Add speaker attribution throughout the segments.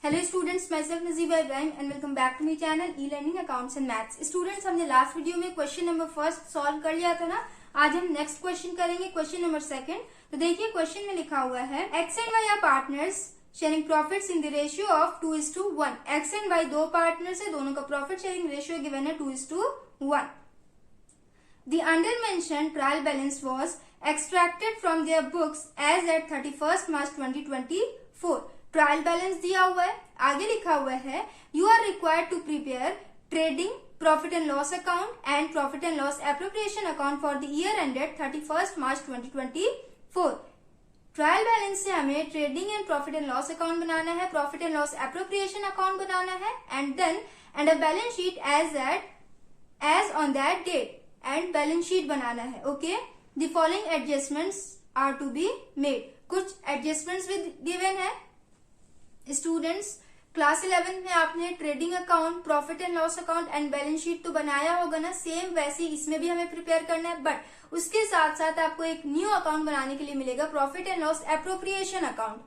Speaker 1: Hello students, मैं self Najiba Ibrahim and welcome back to my channel e learning accounts and maths. Students, हमने last video में question number first solve कर लिया था ना। आज हम नेक्स्ट क्वेश्चन करेंगे, क्वेश्चन नंबर सेकंड। तो देखिए क्वेश्चन में लिखा हुआ है X and Y are partners sharing profits in the ratio of 2:1। X and Y दो पार्टनर्स है, दोनों का प्रॉफिट शेयरिंग रेशियो गिवन है 2:1। The under-mentioned trial balance was extracted from their books as at 31st March 2024. Trial balance दिया हुआ है, आगे लिखा हुआ है you are required to prepare trading profit and loss account and profit and loss appropriation account for the year ended 31st March 2024। Trial balance से हमें trading and profit and loss account बनाना है, profit and loss appropriation account बनाना है and then and a balance sheet as on that date and balance sheet बनाना है। Okay, the following adjustments are to be made. कुछ adjustments भी given है। Students, class 11 में आपने trading account, profit and loss account and balance sheet तो बनाया होगा ना, सेम वैसे ही इसमें भी हमें प्रिपेयर करना है। बट उसके साथ साथ आपको एक न्यू अकाउंट बनाने के लिए मिलेगा, profit and loss appropriation account.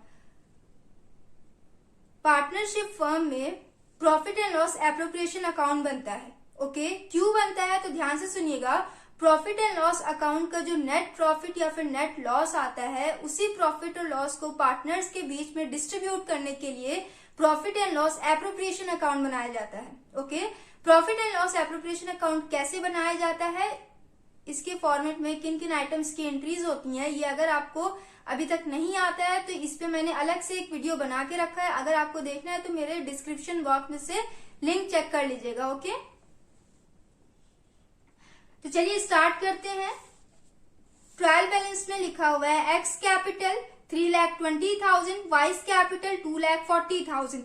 Speaker 1: Partnership firm में profit and loss appropriation account बनता है। ओके, क्यों बनता है तो ध्यान से सुनिएगा। प्रॉफिट एंड लॉस अकाउंट का जो नेट प्रॉफिट या फिर नेट लॉस आता है, उसी प्रॉफिट और लॉस को पार्टनर्स के बीच में डिस्ट्रीब्यूट करने के लिए profit and loss appropriation account बनाया जाता है। Okay, profit and loss appropriation account कैसे बनाया जाता है, इसके फॉर्मेट में किन किन आइटम्स की एंट्रीज होती हैं, ये अगर आपको अभी तक नहीं आता है तो इस पे मैंने अलग से एक वीडियो बना के रखा है। अगर आपको देखना है तो मेरे डिस्क्रिप्शन बॉक्स में से लिंक चेक कर लीजिएगा। ओके, तो चलिए स्टार्ट करते हैं। ट्रायल बैलेंस में लिखा हुआ है x capital 3,20,000, vice capital 2,40,000।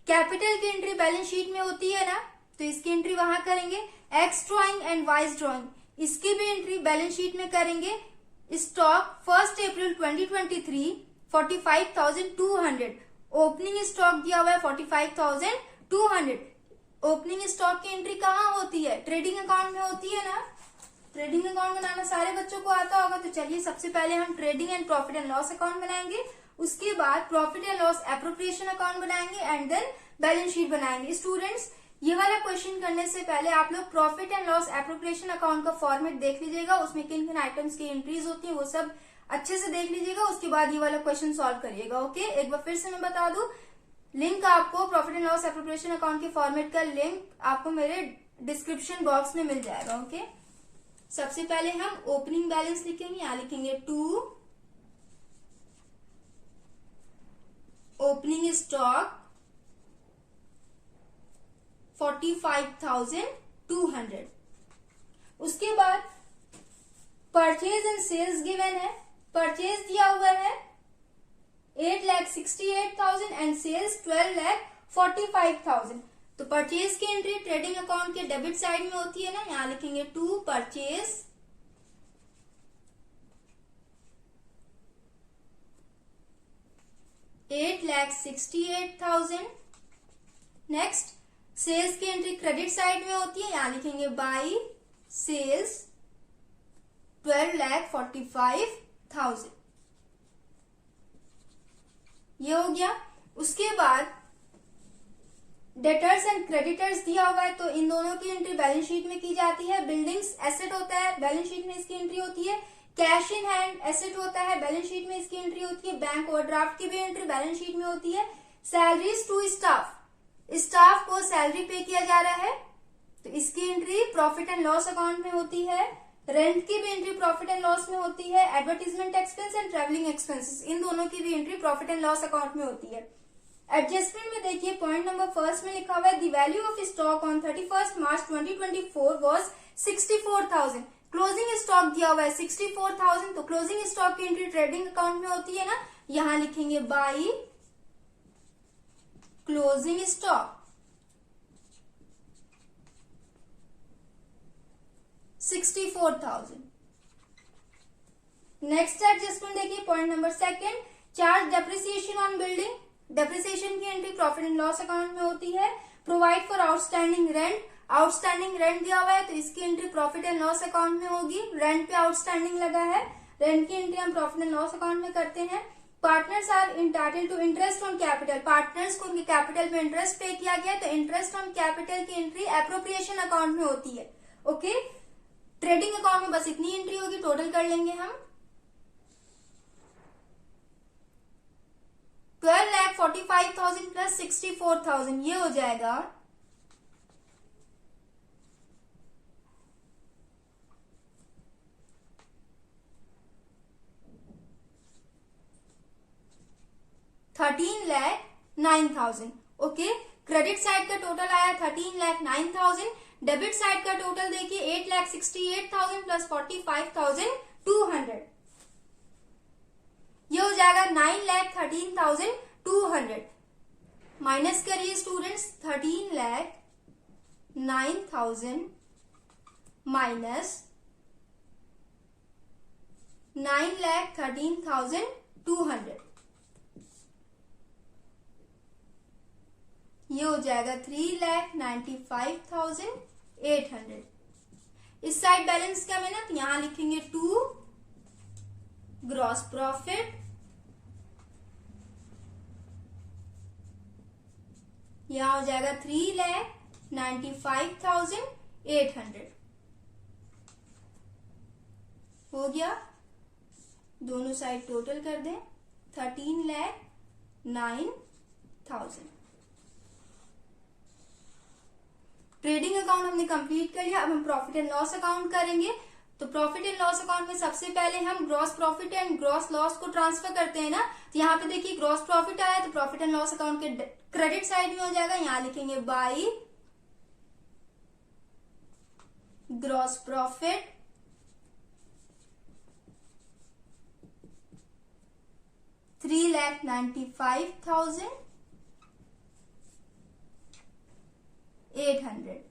Speaker 1: Capital की एंट्री बैलेंस शीट में होती है ना, तो इसकी एंट्री वहां करेंगे। X drawing and vice drawing, इसकी भी एंट्री बैलेंस शीट में करेंगे। स्टॉक 1 अप्रैल 2023 45,200। ओपनिंग स्टॉक दिया हुआ है 45,200। ओपनिंग स्टॉक की एंट्री कहाँ होती है? ट्रेडिंग अकाउंट में होती है ना। ट्रेडिंग अकाउंट बनाना सारे बच्चों को आता होगा। तो चलिए सबसे पहले हम trading and profit and loss account बनाएंगे, उसके बाद profit and loss appropriation account बनाएंगे एंड देन बैलेंस शीट बनाएंगे। स्टूडेंट्स, ये वाला क्वेश्चन करने से पहले आप लोग profit and loss appropriation account का फॉर्मेट देख लीजिएगा, उसमें किन किन आइटम्स की एंट्रीज होती है वो सब अच्छे से देख लीजिएगा, उसके बाद ये वाला क्वेश्चन सॉल्व करिएगा। ओके, एक बार फिर से मैं बता दूं, लिंक आपको profit and loss appropriation account के फॉर्मेट का लिंक आपको मेरे डिस्क्रिप्शन बॉक्स में मिल जाएगा। ओके, सबसे पहले हम ओपनिंग बैलेंस लिखेंगे, यहां लिखेंगे 2 ओपनिंग स्टॉक 45,200। उसके बाद परचेज एंड सेल्स गिवन है। परचेज दिया हुआ है 8,68,000 एंड सेल्स 12,45,000। तो परचेज की एंट्री ट्रेडिंग अकाउंट के डेबिट साइड में होती है ना, यहां लिखेंगे 2 परचेज 8,68,000। नेक्स्ट, सेल्स की एंट्री क्रेडिट साइड में होती है, यहां लिखेंगे बाई सेल्स 12,45,000। ये हो गया। उसके बाद डेटर्स एंड क्रेडिटर्स दिया हुआ है, तो इन दोनों की एंट्री बैलेंस शीट में की जाती है। बिल्डिंग्स एसेट होता है, बैलेंस शीट में इसकी एंट्री होती है। कैश इन हैंड एसेट होता है, बैलेंस शीट में इसकी एंट्री होती है। बैंक ओवरड्राफ्ट की भी एंट्री बैलेंस शीट में होती है। सैलरीज टू स्टाफ, स्टाफ को सैलरी पे किया जा रहा है तो इसकी entry profit and loss account में होती है। रेंट की भी एंट्री प्रॉफिट एंड लॉस में होती है। Advertisement expense and travelling expenses, इन दोनों की भी entry profit and loss account में होती है। एडजस्टमेंट में देखिए पॉइंट नंबर फर्स्ट में लिखा हुआ है the value of stock on 31st March 2024 was 64,000। Closing stock दिया हुआ है 64,000, तो क्लोजिंग स्टॉक की एंट्री ट्रेडिंग अकाउंट में होती है ना, यहां लिखेंगे by closing stock 64,000। Next adjustment देखिए point number second, charge depreciation on building. Depreciation की entry profit and loss account में होती है। Provide for outstanding rent, outstanding rent दिया हुआ है तो इसकी entry profit and loss account में होगी। रेंट पे आउटस्टैंडिंग लगा है, रेंट की एंट्री हम प्रॉफिट एंड लॉस अकाउंट में करते हैं। Partners are entitled to interest on capital, partners को उनके कैपिटल पे इंटरेस्ट पे किया गया, तो इंटरेस्ट ऑन कैपिटल की एंट्री एप्रोप्रिएशन अकाउंट में होती है। ओके, ट्रेडिंग अकाउंट में बस इतनी एंट्री होगी, टोटल कर लेंगे हम। 12,45,000 प्लस 64,000, ये हो जाएगा 13,09,000। ओके, क्रेडिट साइड का टोटल आया 13,09,000, डेबिट साइड का टोटल देखिए 8,68,000 प्लस 45,200, ये हो जाएगा 9,13,200। माइनस करिए स्टूडेंट्स, 13,09,000 माइनस 9,13,200, ये हो जाएगा 3,95,800। इस साइड बैलेंस क्या है ना, तो यहां लिखेंगे 2 ग्रॉस प्रॉफिट, यहां हो जाएगा 3,95,800। हो गया, दोनों साइड टोटल कर दें, 13,09,000। ट्रेडिंग अकाउंट हमने कंप्लीट कर लिया। अब हम प्रॉफिट एंड लॉस अकाउंट करेंगे। तो प्रॉफिट एंड लॉस अकाउंट में सबसे पहले हम gross profit and gross loss को ट्रांसफर करते हैं ना, तो यहाँ पे देखिए ग्रॉस प्रॉफिट आया, तो प्रॉफिट एंड लॉस अकाउंट के क्रेडिट साइड में हो जाएगा, यहां लिखेंगे बाई ग्रॉस प्रॉफिट, $3,95,800,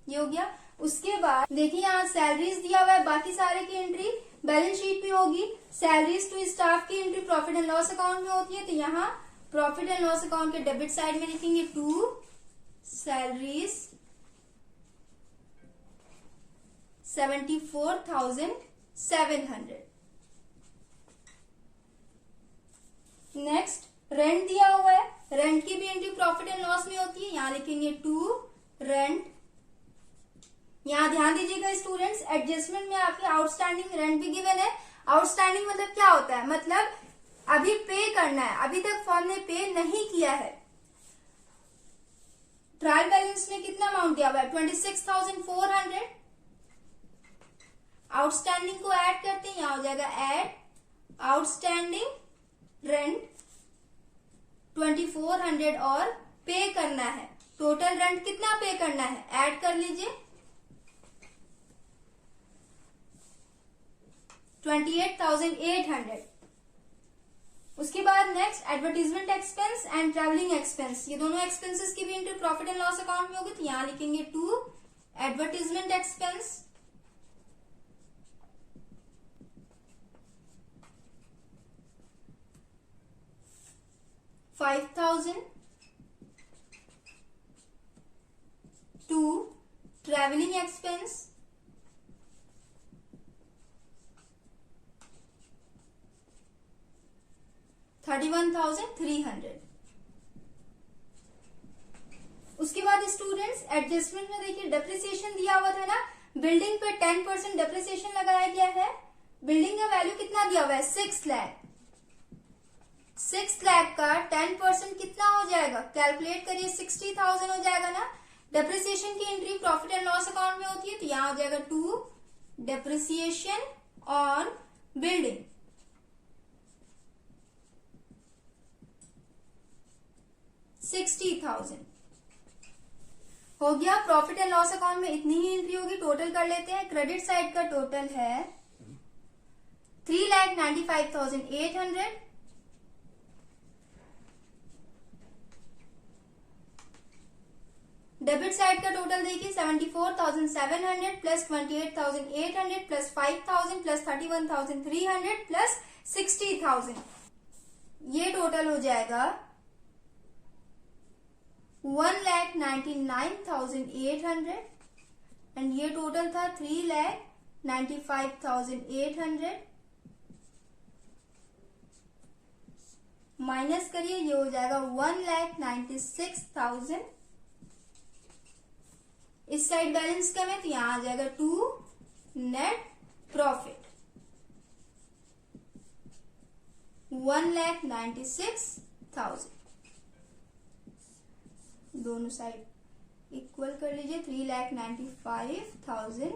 Speaker 1: ये हो गया। उसके बाद देखिए यहाँ सैलरीज दिया हुआ है, बाकी सारे की एंट्री बैलेंस शीट पे होगी। सैलरीज टू स्टाफ की entry profit and loss account में होती है, तो यहाँ प्रॉफिट एंड लॉस अकाउंट के डेबिट साइड में लिखेंगे 2 सैलरीज 74,700। नेक्स्ट रेंट दिया हुआ है, रेंट की भी एंट्री प्रॉफिट एंड लॉस में होती है, यहां लिखेंगे 2 रेंट। यहां ध्यान दीजिएगा स्टूडेंट्स, एडजस्टमेंट में आपके आउटस्टैंडिंग रेंट भी गिवन है। आउटस्टैंडिंग मतलब क्या होता है, मतलब अभी पे करना है, अभी तक फर्म ने पे नहीं किया है। ट्रायल बैलेंस में कितना अमाउंट दिया हुआ है, 26,400। आउटस्टैंडिंग को ऐड करते हैं, यहां हो जाएगा ऐड आउटस्टैंडिंग रेंट 2400 और पे करना है। टोटल रेंट कितना पे करना है, ऐड कर लीजिए 28,800। उसके बाद next advertisement expense and travelling expense, ये दोनों एक्सपेंसेस की भी entry profit and loss account में होगी, तो यहां लिखेंगे 2 एडवर्टीजमेंट एक्सपेंस 5,000, 2 ट्रैवलिंग एक्सपेंस 31,300। उसके बाद स्टूडेंट्स एडजस्टमेंट में देखिए डेप्रिसिएशन दिया हुआ था ना, बिल्डिंग पे 10% डेप्रिसिएशन लगाया गया है। बिल्डिंग का वैल्यू कितना दिया हुआ है, 6 लाख। 6 लाख का 10% कितना हो जाएगा, कैलकुलेट करिए, 60,000 हो जाएगा ना। डेप्रिसिएशन की entry profit and loss account में होती है, तो यहां हो जाएगा 2 डेप्रिसिएशन ऑन बिल्डिंग 60,000 हो गया। प्रॉफिट एंड लॉस अकाउंट में इतनी ही एंट्री होगी, टोटल कर लेते हैं। क्रेडिट साइड का टोटल है 3,95,800, डेबिट साइड का टोटल देखिए 74,700 प्लस 28,800 प्लस 5,000 प्लस 31,300 प्लस 60,000, ये टोटल हो जाएगा 1,99,800 एंड ये टोटल था 3,95,800 माइनस करिए, ये हो जाएगा 1,96,000। इस साइड बैलेंस कम है तो यहां आ जाएगा 2 नेट प्रॉफिट 1,96,000। दोनों साइड इक्वल कर लीजिए, 3,95,800।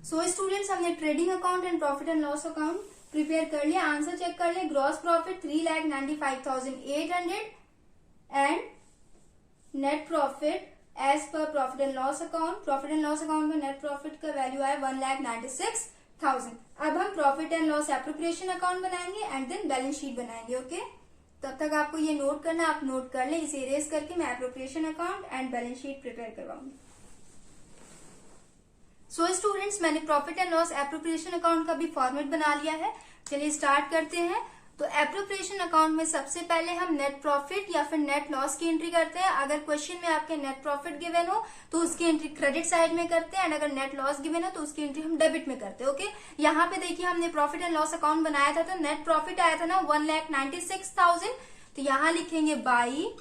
Speaker 1: सो स्टूडेंट्स, हमने trading account and profit and loss account prepare कर लिया। आंसर चेक कर ले। Gross profit 3,95,800 and net profit as per profit and loss account. Profit and loss account में net profit का value आया 1,96,000। अब हम profit and loss appropriation account बनाएंगे एंड देन बैलेंस शीट बनाएंगे। ओके, तब तक आपको ये नोट करना, आप नोट कर लें। इसे इरेज करके मैं appropriation account and balance sheet prepare करवाऊंगी। सो स्टूडेंट्स, मैंने profit and loss appropriation account का भी फॉर्मेट बना लिया है। चलिए स्टार्ट करते हैं। तो एप्रोप्रिएशन अकाउंट में सबसे पहले हम नेट प्रॉफिट या फिर नेट लॉस की एंट्री करते हैं। अगर क्वेश्चन में आपके नेट प्रॉफिट गिवन हो तो उसकी एंट्री क्रेडिट साइड में करते हैं, एंड अगर नेट लॉस गिवन हो तो उसकी एंट्री हम डेबिट में करते हैं। ओके, यहाँ पे देखिए हमने प्रॉफिट एंड लॉस अकाउंट बनाया था, तो नेट प्रॉफिट आया था ना 1,96,000। तो यहाँ लिखेंगे by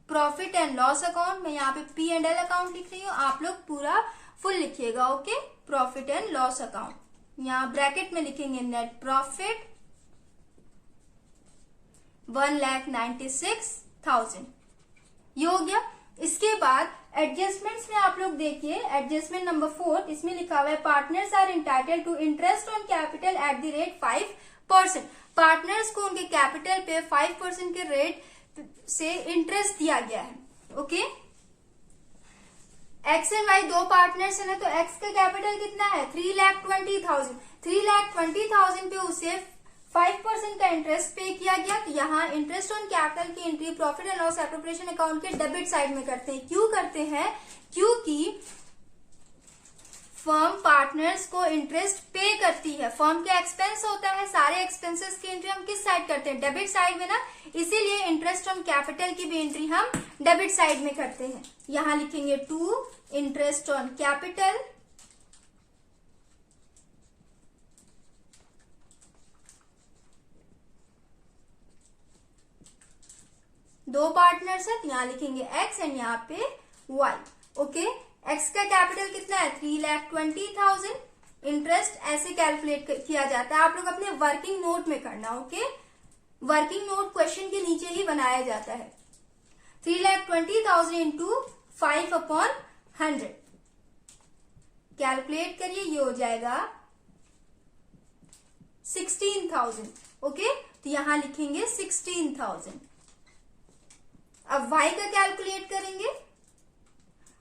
Speaker 1: profit and loss account. मैं यहाँ पे P&L अकाउंट लिख रही हूँ, आप लोग पूरा फुल लिखिएगा। Okay, profit and loss account, यहाँ ब्रैकेट में लिखेंगे नेट प्रॉफिट 1,96,000। ये हो गया। इसके बाद एडजस्टमेंट्स में आप लोग देखिए, एडजस्टमेंट नंबर 4, इसमें लिखा हुआ है partners are entitled to interest on capital at the rate 5%। Partners को उनके कैपिटल पे 5% के रेट से इंटरेस्ट दिया गया है। ओके, एक्स एंड वाई दो पार्टनर्स है ना, तो एक्स का कैपिटल कितना है 3,20,000। 3,20,000 पे उसे 5% का इंटरेस्ट पे किया गया। तो यहाँ इंटरेस्ट ऑन कैपिटल की entry profit and loss appropriation account के डेबिट साइड में करते हैं। क्यों करते हैं? क्योंकि फर्म पार्टनर्स को इंटरेस्ट पे करती है, फर्म के एक्सपेंस होता है, सारे एक्सपेंसेस की एंट्री हम किस साइड करते हैं? डेबिट साइड में ना, इसीलिए इंटरेस्ट ऑन कैपिटल की भी एंट्री हम डेबिट साइड में करते हैं। यहां लिखेंगे 2 इंटरेस्ट ऑन कैपिटल दो पार्टनर्स है, तो यहां लिखेंगे एक्स एंड यहाँ पे वाई। ओके, एक्स का कैपिटल कितना है 3,20,000। इंटरेस्ट ऐसे कैलकुलेट किया जाता है, आप लोग अपने वर्किंग नोट में करना। ओके, वर्किंग नोट क्वेश्चन के नीचे ही बनाया जाता है। 3,20,000 इंटू 5/100 कैलकुलेट करिए, ये हो जाएगा 16,000। ओके, तो यहां लिखेंगे 16,000। अब y का कैलकुलेट करेंगे।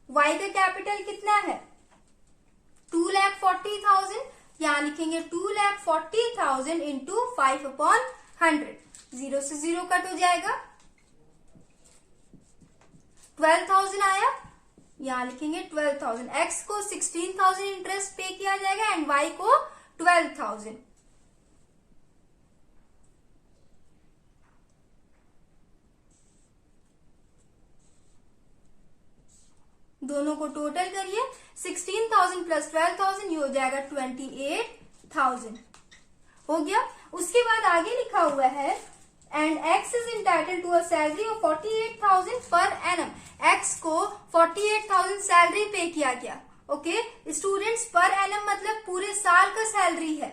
Speaker 1: y का कैपिटल कितना है 2,40,000। यहां लिखेंगे 2,40,000 इंटू 5/100। 0 से 0 कट हो जाएगा, 12,000 आया। यहां लिखेंगे 12,000। x को 16,000 इंटरेस्ट पे किया जाएगा एंड y को 12,000। दोनों को टोटल करिए, 16,000 प्लस 12,000, ये हो जाएगा 28,000। हो गया। उसके बाद आगे लिखा हुआ है and X is entitled to a salary of 48,000 per annum. X को 48,000 सैलरी पे किया गया। ओके, स्टूडेंट्स पर एनम मतलब पूरे साल का सैलरी है।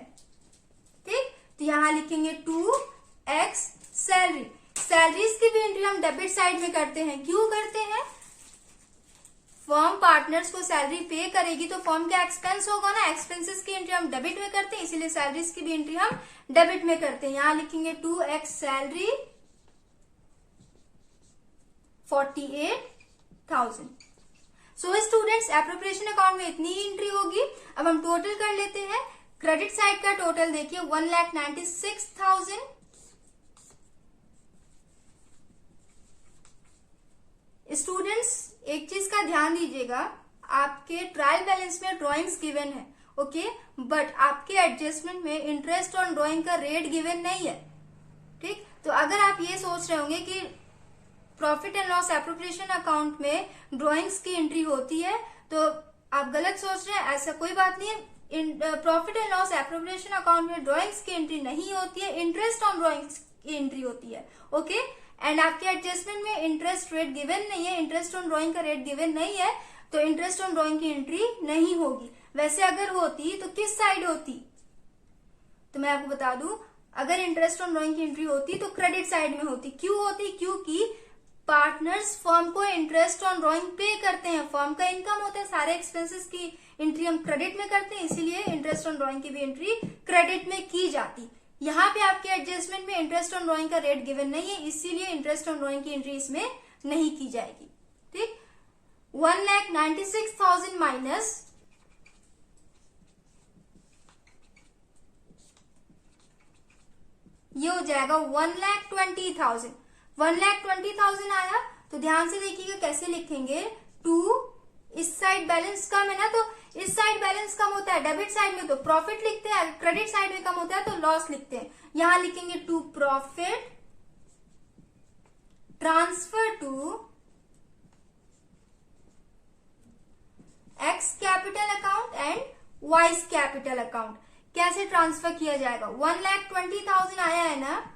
Speaker 1: ठीक, तो यहां लिखेंगे 2x सैलरी। सैलरीज की भी एंट्री हम डेबिट साइड में करते हैं। क्यों करते हैं? फर्म पार्टनर्स को सैलरी पे करेगी तो फर्म का एक्सपेंस होगा ना, एक्सपेंसेस की एंट्री हम डेबिट में करते हैं, इसीलिए सैलरीज की भी एंट्री हम डेबिट में करते हैं। यहां लिखेंगे 2x salary 48,000। So students, appropriation account में इतनी एंट्री होगी। अब हम टोटल कर लेते हैं। क्रेडिट साइड का टोटल देखिए 1,96,000। स्टूडेंट्स, एक चीज का ध्यान दीजिएगा, आपके ट्रायल बैलेंस में ड्राइंग्स गिवन है। ओके, बट आपके एडजस्टमेंट में इंटरेस्ट ऑन ड्राइंग का रेट गिवन नहीं है। ठीक, तो अगर आप ये सोच रहे होंगे कि profit and loss appropriation account में ड्राइंग्स की एंट्री होती है, तो आप गलत सोच रहे हैं। ऐसा कोई बात नहीं है, profit and loss appropriation account में ड्रॉइंग्स की एंट्री नहीं होती है, इंटरेस्ट ऑन ड्रॉइंग्स की एंट्री होती है। ओके, एंड आपके एडजस्टमेंट में इंटरेस्ट रेट गिवन नहीं है, इंटरेस्ट ऑन ड्रॉइंग का रेट गिवन नहीं है, तो इंटरेस्ट ऑन ड्रॉइंग की एंट्री नहीं होगी। वैसे अगर होती तो किस साइड होती, तो मैं आपको बता दूं, अगर इंटरेस्ट ऑन ड्रॉइंग की एंट्री होती तो क्रेडिट साइड में होती। क्यों होती, क्योंकि पार्टनर्स फर्म को इंटरेस्ट ऑन ड्रॉइंग पे करते हैं, फर्म का इनकम होता है, सारे एक्सपेंसेस की एंट्री हम क्रेडिट में करते हैं, इसीलिए इंटरेस्ट ऑन ड्रॉइंग की भी एंट्री क्रेडिट में की जाती। यहाँ पे आपके एडजस्टमेंट में इंटरेस्ट ऑन ड्रॉइंग का रेट गिवन नहीं है, इसीलिए इंटरेस्ट ऑन ड्रॉइंग की एंट्री इसमें नहीं की जाएगी। ठीक, 1,96,000 माइनस ये हो जाएगा 1,20,000। 1,20,000 आया तो ध्यान से देखिएगा कैसे लिखेंगे। 2 इस साइड बैलेंस कम है ना, तो इस साइड बैलेंस कम होता है, डेबिट साइड में तो प्रॉफिट लिखते हैं, क्रेडिट साइड में कम होता है तो लॉस लिखते हैं। यहां लिखेंगे to profit transfer to X capital account and Y's capital account. कैसे ट्रांसफर किया जाएगा, 1,20,000 आया है ना,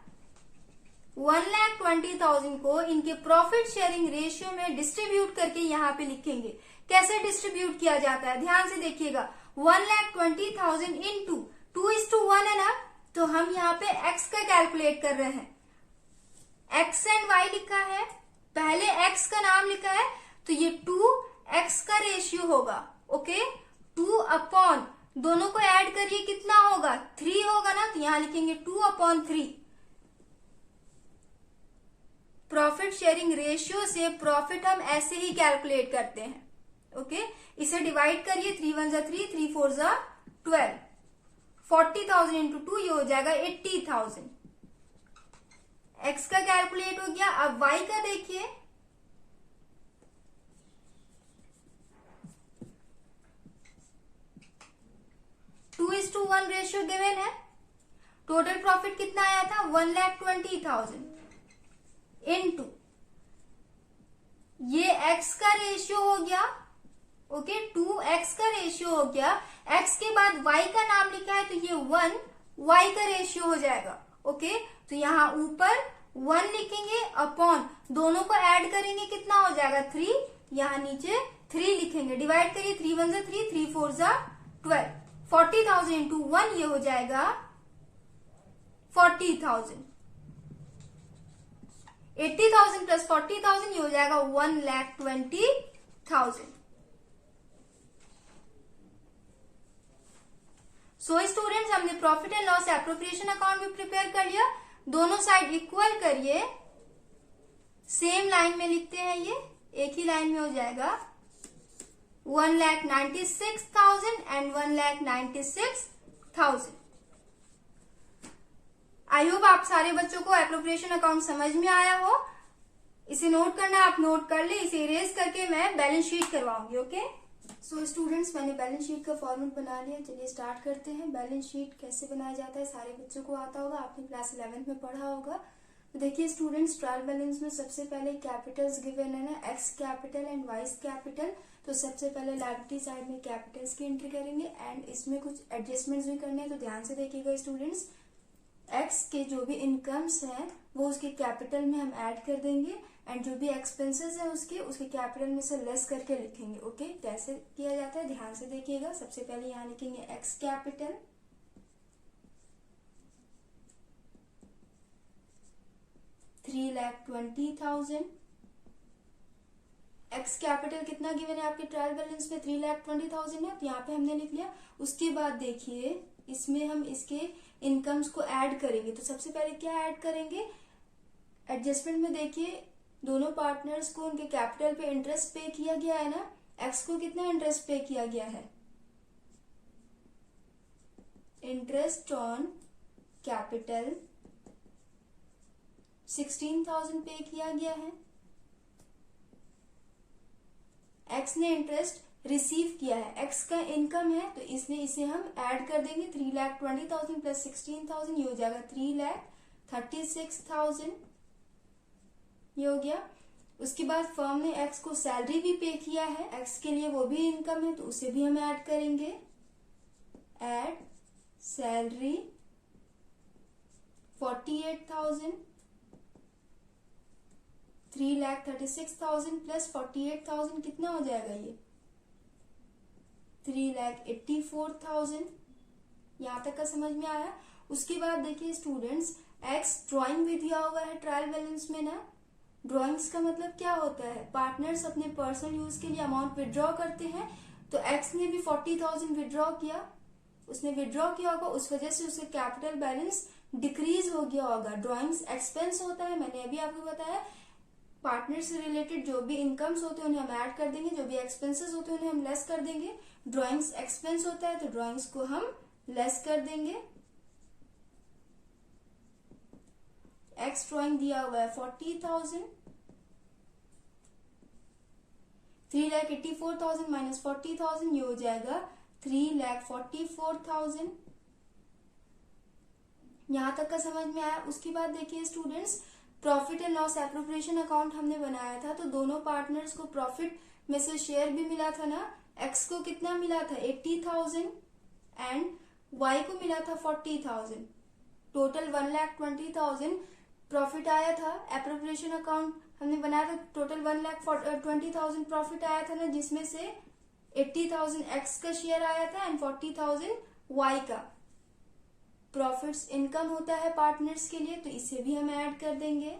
Speaker 1: 1,20,000 को इनके प्रॉफिट शेयरिंग रेशियो में डिस्ट्रीब्यूट करके यहाँ पे लिखेंगे। कैसे डिस्ट्रीब्यूट किया जाता है ध्यान से देखिएगा। 1,20,000 इंटू 2:1 है ना, तो हम यहाँ पे x का कैलकुलेट कर रहे हैं, x एंड y लिखा है, पहले x का नाम लिखा है तो ये 2x का रेशियो होगा। ओके, 2 अपॉन दोनों को ऐड करिए कितना होगा, 3 होगा ना, तो यहां लिखेंगे 2/3। प्रॉफिट शेयरिंग रेशियो से प्रॉफिट हम ऐसे ही कैलकुलेट करते हैं। ओके, इसे डिवाइड करिए, 3 1 जा 3, 3 4 जा 12, 40,000 इंटू 2 ये हो जाएगा 80,000। एक्स का कैलकुलेट हो गया। अब वाई का देखिए, two is to 1 ratio given है। टोटल प्रॉफिट कितना आया था, 1,20,000 इनटू ये x का रेशियो हो गया। ओके, 2x का रेशियो हो गया, x के बाद y का नाम लिखा है तो ये 1 y का रेशियो हो जाएगा। ओके, तो यहां ऊपर 1 लिखेंगे अपॉन दोनों को ऐड करेंगे कितना हो जाएगा 3, यहां नीचे 3 लिखेंगे, डिवाइड करिए, 3 1 जा 3, 3 4 जा 12, 40,000 इंटू 1 ये हो जाएगा 40,000। 80,000 प्लस 40,000 ये हो जाएगा 1,20,000। सो स्टूडेंट्स, हमने profit and loss appropriation account भी प्रिपेयर कर लिया। दोनों साइड इक्वल करिए, सेम लाइन में लिखते हैं, ये एक ही लाइन में हो जाएगा 1,96,000 एंड 1,96,000। आई होप आप सारे बच्चों को एप्रोप्रिएशन अकाउंट समझ में आया हो। इसे नोट करना, आप नोट कर ले, इसे इरेज करके मैं बैलेंस शीट करवाऊंगी। ओके, सो स्टूडेंट्स, मैंने बैलेंस शीट का फॉर्मेट बना लिया। चलिए स्टार्ट करते हैं। बैलेंस शीट कैसे बनाया जाता है सारे बच्चों को आता होगा, आपने क्लास 11th में पढ़ा होगा। तो देखिए स्टूडेंट्स, ट्रायल बैलेंस में सबसे पहले कैपिटल्स गिवन है ना, x capital and Y's capital. तो सबसे पहले लायबिलिटी साइड में कैपिटल्स की एंट्री करेंगे एंड इसमें कुछ एडजस्टमेंट्स भी करने हैं, तो ध्यान से देखिएगा स्टूडेंट्स। एक्स के जो भी इनकम्स हैं वो उसके कैपिटल में हम ऐड कर देंगे एंड जो भी एक्सपेंसेस हैं उसके कैपिटल में से लेस करके लिखेंगे। ओके, कैसे किया जाता है ध्यान से देखिएगा। सबसे पहले यहाँ लिखेंगे एक्स कैपिटल, $3,20,000। एक्स कैपिटल कितना गिवन है आपके ट्रायल बैलेंस में, 3,20,000 है, तो यहाँ पे हमने लिख लिया। उसके बाद देखिए इसमें हम इसके इनकम्स को ऐड करेंगे। तो सबसे पहले क्या ऐड करेंगे, एडजस्टमेंट में देखिए दोनों पार्टनर्स को उनके कैपिटल पे इंटरेस्ट पे किया गया है ना। एक्स को कितना इंटरेस्ट पे किया गया है, इंटरेस्ट ऑन कैपिटल 16,000 पे किया गया है। एक्स ने इंटरेस्ट रिसीव किया है, एक्स का इनकम है तो इसलिए इसे हम ऐड कर देंगे। 3,20,000 प्लस 16,000 ये हो जाएगा 3,36,000 ये हो गया। उसके बाद फर्म ने एक्स को सैलरी भी पे किया है, एक्स के लिए वो भी इनकम है तो उसे भी हम ऐड करेंगे। एड सैलरी 48,000, 3,36,000 प्लस 48,000 कितना हो जाएगा ये 3,84,000। यहाँ तक का समझ में आया। उसके बाद देखिए स्टूडेंट्स, एक्स ड्राइंग भी दिया हुआ है ट्रायल बैलेंस में ना। ड्राइंग्स का मतलब क्या होता है, पार्टनर्स अपने पर्सनल यूज के लिए अमाउंट विड्रॉ करते हैं। तो एक्स ने भी 40,000 विड्रॉ किया, उसने विड्रॉ किया होगा, उस वजह से उसका कैपिटल बैलेंस डिक्रीज हो गया होगा। ड्राइंग्स एक्सपेंस होता है, मैंने अभी आपको बताया। पार्टनर से रिलेटेड जो भी इनकम्स होते हैं उन्हें हम ऐड कर देंगे, जो भी एक्सपेंसेस होते हैं उन्हें हम लेस कर देंगे। ड्राइंग्स एक्सपेंस होता है तो ड्राइंग्स को हम लेस कर देंगे। एक्स ड्राइंग दिया हुआ है 40,000, 3,84,000 माइनस 40,000 ये हो जाएगा 3,44,000। यहां तक का समझ में आया। उसके बाद देखिए students, profit and loss appropriation account हमने बनाया था, तो दोनों पार्टनर्स को प्रॉफिट में से शेयर भी मिला था ना। एक्स को कितना मिला था 80,000 एंड वाई को मिला था 40,000, टोटल 1,20,000 प्रॉफिट आया था। एप्रोप्रिएशन अकाउंट हमने बनाया था, टोटल 1,20,000 प्रॉफिट आया था ना, जिसमें से 80,000 एक्स का शेयर आया था एंड 40,000 वाई का। प्रॉफिट्स इनकम होता है पार्टनर्स के लिए, तो इसे भी हम ऐड कर देंगे।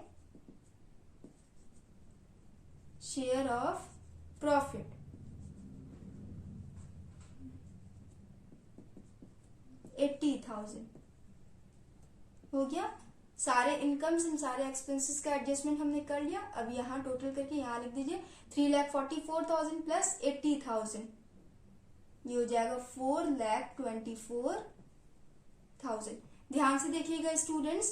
Speaker 1: शेयर ऑफ प्रॉफिट 80,000 हो गया। सारे इनकम्स एंड सारे एक्सपेंसेस का एडजस्टमेंट हमने कर लिया। अब यहाँ टोटल करके यहाँ लिख दीजिए 3,44,000 प्लस 80,000, ये हो जाएगा 4,24,000। ध्यान से देखिएगा स्टूडेंट्स,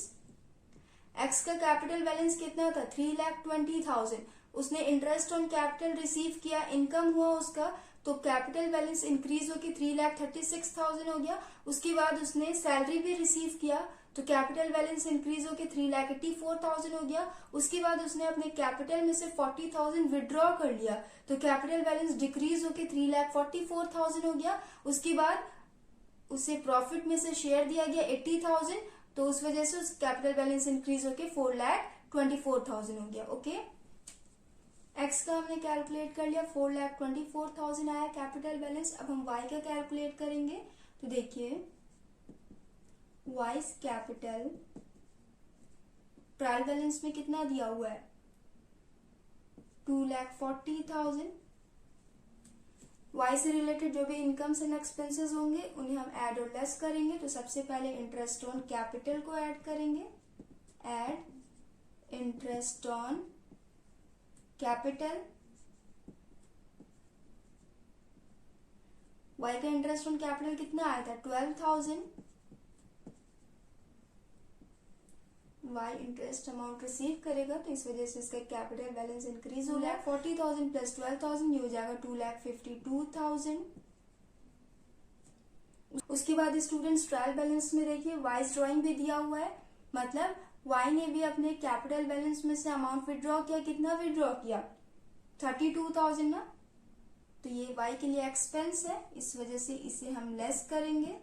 Speaker 1: एक्स का कैपिटल बैलेंस कितना था 3,20,000, उसने इंटरेस्ट ऑन कैपिटल रिसीव किया, इनकम हुआ उसका, तो कैपिटल बैलेंस इंक्रीज होकर 3,36,000 हो गया। उसके बाद उसने सैलरी भी रिसीव किया, तो कैपिटल बैलेंस इंक्रीज होकर 3,84,000 हो गया। उसके बाद उसने अपने कैपिटल में से 40,000 विड्रॉ कर लिया, तो कैपिटल बैलेंस डिक्रीज होकर 3,44,000 हो गया। उसके बाद उसे प्रॉफिट में से शेयर दिया गया 80,000, तो उस वजह से उस कैपिटल बैलेंस इंक्रीज होकर 4,24,000 हो गया। ओके, एक्स का हमने कैलकुलेट कर लिया, 4,24,000 आया कैपिटल बैलेंस। अब हम वाई का कैलकुलेट करेंगे, तो देखिए वाइस कैपिटल ट्रायल बैलेंस में कितना दिया हुआ है 2,40,000। वाई से रिलेटेड जो भी इनकम्स एंड एक्सपेंसेस होंगे उन्हें हम ऐड और लेस करेंगे। तो सबसे पहले इंटरेस्ट ऑन कैपिटल को ऐड करेंगे, add interest on capital. Y का इंटरेस्ट ऑन कैपिटल कितना आया था 12,000। वाई इंटरेस्ट अमाउंट रिसीव करेगा, तो इस वजह से इसका कैपिटल बैलेंस इंक्रीज हो गया। 40,000 प्लस 12,000 ये हो जाएगा 2,52,000। उसके बाद स्टूडेंट्स ट्रायल बैलेंस में देखिए वाइज ड्राइंग भी दिया हुआ है, मतलब वाई ने भी अपने कैपिटल बैलेंस में से अमाउंट विड्रॉ किया। कितना विड्रॉ किया 32,000 ना, तो ये वाई के लिए एक्सपेंस है, इस वजह से इसे हम लेस करेंगे।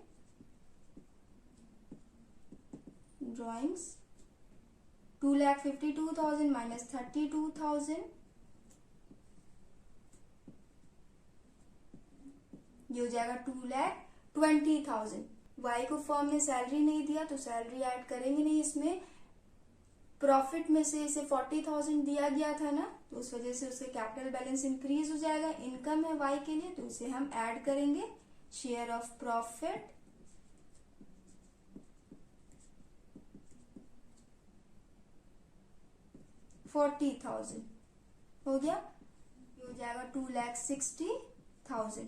Speaker 1: ड्राइंग्स 2,52,000 माइनस 32,000, ये हो जाएगा 2,20,000। वाई को फर्म ने सैलरी नहीं दिया, तो सैलरी ऐड करेंगे नहीं इसमें। प्रॉफिट में से इसे 40,000 दिया गया था ना, तो उस वजह से उसका कैपिटल बैलेंस इंक्रीज हो जाएगा। इनकम है वाई के लिए, तो उसे हम ऐड करेंगे। शेयर ऑफ प्रॉफिट 40,000 हो गया, ये हो जाएगा 2,60,000।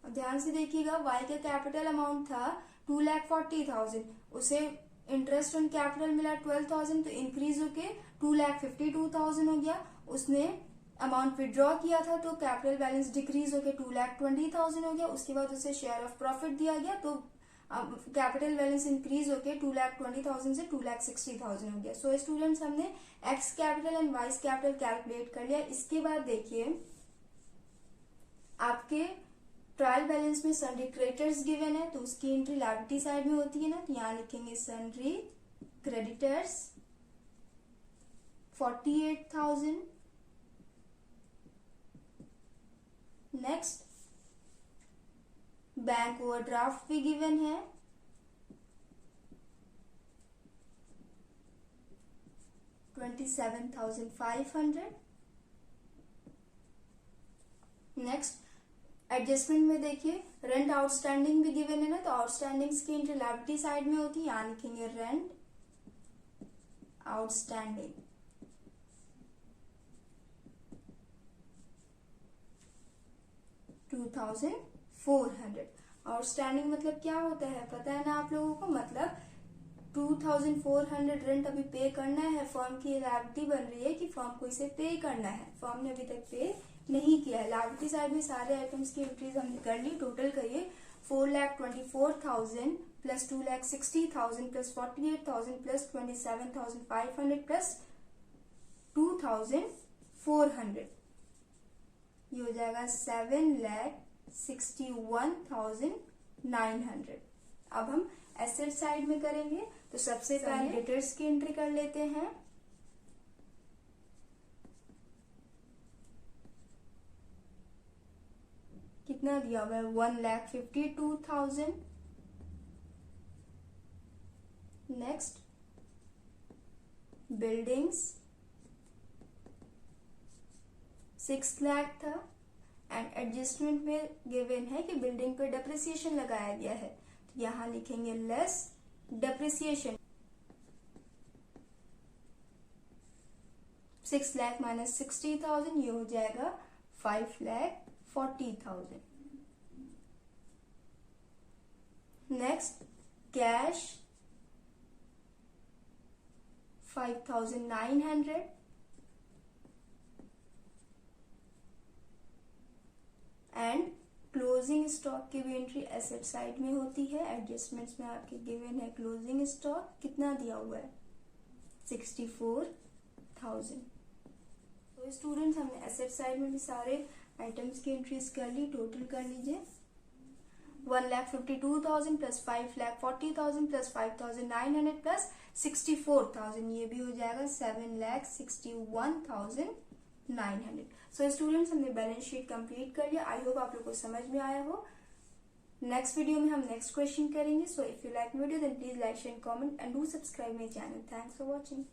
Speaker 1: अब ध्यान से देखिएगा, वाई का कैपिटल अमाउंट था 2,40,000, उसे इंटरेस्ट ऑन कैपिटल मिला 12,000, तो इंक्रीज होके 2,52,000 हो गया। उसने अमाउंट विड्रॉ किया था, तो कैपिटल बैलेंस डिक्रीज होके 2,20,000 हो गया। उसके बाद उसे शेयर ऑफ प्रॉफिट दिया गया, तो कैपिटल बैलेंस इंक्रीज होके 2,20,000 से 2,60,000 हो गया। सो स्टूडेंट्स, हमने x capital and Y's capital calculate कर लिया। इसके बाद देखिए आपके ट्रायल बैलेंस में सन्ड्री क्रेडिटर्स गिवन है तो उसकी एंट्री लायबिलिटी साइड में होती है ना, तो यहाँ लिखेंगे sundry creditors 48,000। Next bank overdraft भी गिवन है, $27,500। नेक्स्ट एडजस्टमेंट में देखिए रेंट आउटस्टैंडिंग भी गिवन है ना, तो आउटस्टैंडिंग की एंट्री लायबिलिटी साइड में होती है, यहाँ लिखेंगे रेंट आउटस्टैंडिंग। $2,400। आउटस्टैंडिंग मतलब क्या होता है पता है ना आप लोगों को, मतलब 2,400 रेंट अभी पे करना है, फर्म की लायबिलिटी बन रही है कि फर्म को इसे पे करना है, फर्म ने अभी तक पे नहीं किया है। लायबिलिटी साइड में सारे आइटम्स की एंट्रीज हमने कर ली। टोटल करिए 4,24,000 प्लस 2,60,000 प्लस 48,000 प्लस 27,500 प्लस 2,400, ये हो जाएगा 7,61,900। अब हम एसेट साइड में करेंगे तो सबसे पहले डेटर्स की एंट्री कर लेते हैं। कितना दिया हुआ है 1,52,000। नेक्स्ट बिल्डिंग्स 6 लाख था एंड एडजस्टमेंट में गिवन है कि बिल्डिंग पे डेप्रिसिएशन लगाया गया है, तो यहां लिखेंगे लेस डेप्रिसिएशन। 6 लाख माइनस 60,000, ये हो जाएगा 5,40,000। Next cash 5,900 and closing stock की भी एंट्री एसेट साइड में होती है। एडजस्टमेंट्स में आपके गिवन है क्लोजिंग स्टॉक कितना दिया हुआ है 64,000। तो स्टूडेंट्स हमने एसेट साइड में भी सारे आइटम्स की एंट्रीज कर ली। टोटल कर लीजिए 1,52,000 प्लस 5,40,000 प्लस 5,900 प्लस 64,000, ये भी हो जाएगा 7,61,900। सो स्टूडेंट्स हमने बैलेंस शीट कंप्लीट कर लिया। आई होप आप लोग को समझ में आया हो। नेक्स्ट वीडियो में हम नेक्स्ट क्वेश्चन करेंगे। So if you like video then please like share comment and do subscribe my channel. Thanks for watching.